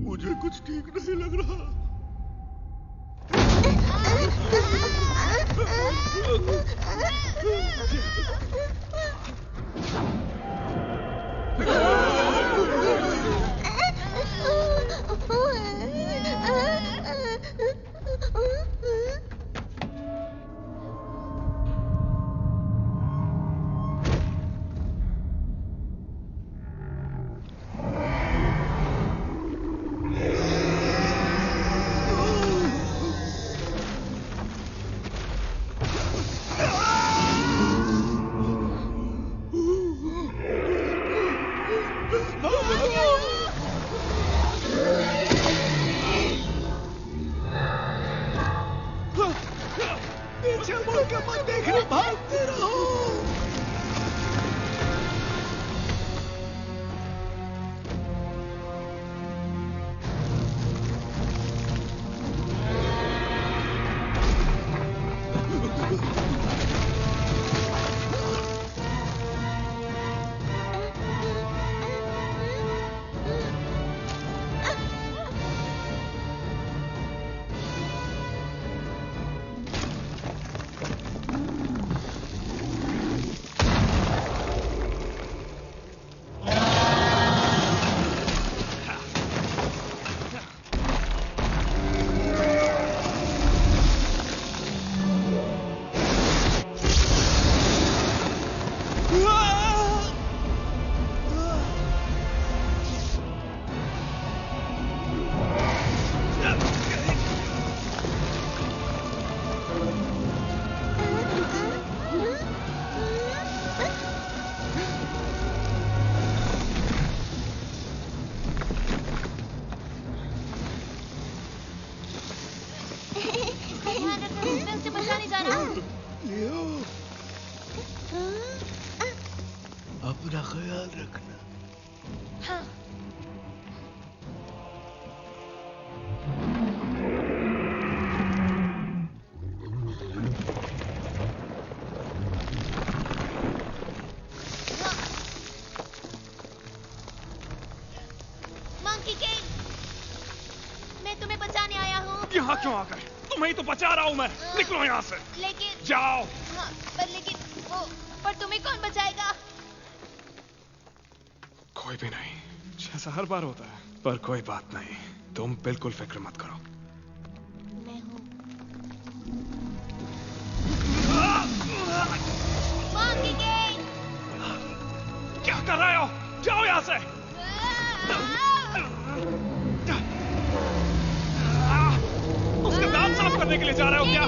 मुझे कुछ ठीक नहीं लग रहा। पीछे मुड़ के मत देखना, भागते रहो। मैं उसे बचाने जा रहा हूँ। अपना ख्याल रखना। हाँ। मंकी किंग, मैं तुम्हें बचाने आया हूँ। यहाँ क्यों आ गए? तुम्हें ही तो बचा रहा हूँ मैं। निकलो यहाँ से। लेकिन जाओ। हाँ, पर तुम्हें कौन बचाएगा? कोई भी नहीं, जैसा हर बार होता है। पर कोई बात नहीं, तुम बिल्कुल फिक्र मत करो। मैं हूँ। मंकी किंग, क्या कर रहे हो? जाओ यहाँ से। उसके दांत साफ करने के लिए जा रहे हो क्या?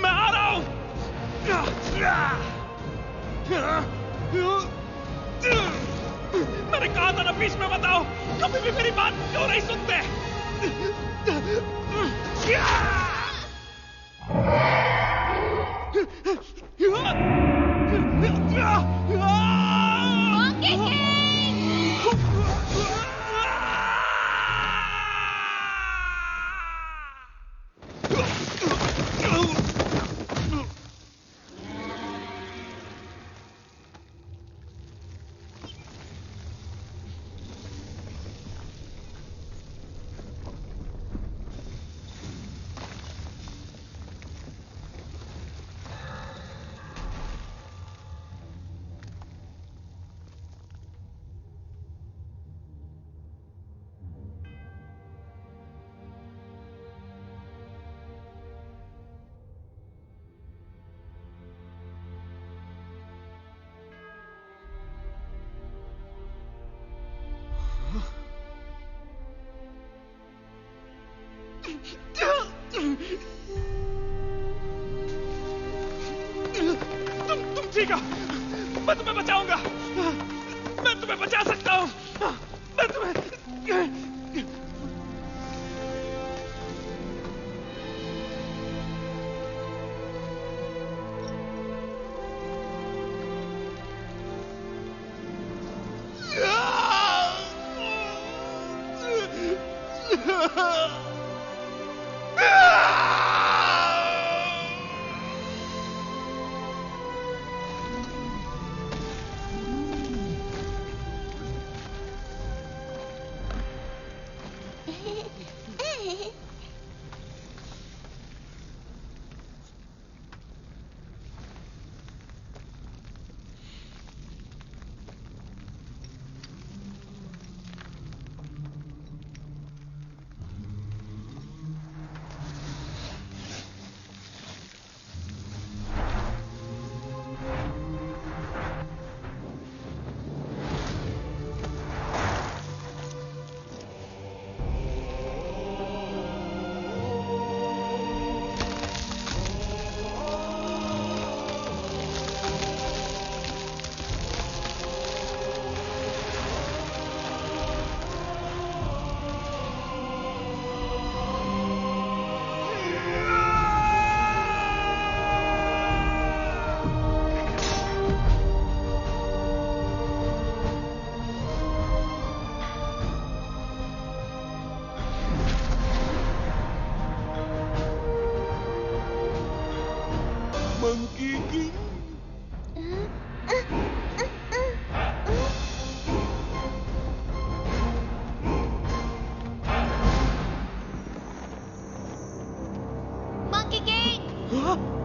मैं आ रहा हूं। मैंने कहा था ना बीच में बताओ, कभी भी मेरी बात क्यों नहीं सुनते? मंकी बचा सकता हूँ। मैं तुम्हें मंकी किंग। Monkey king!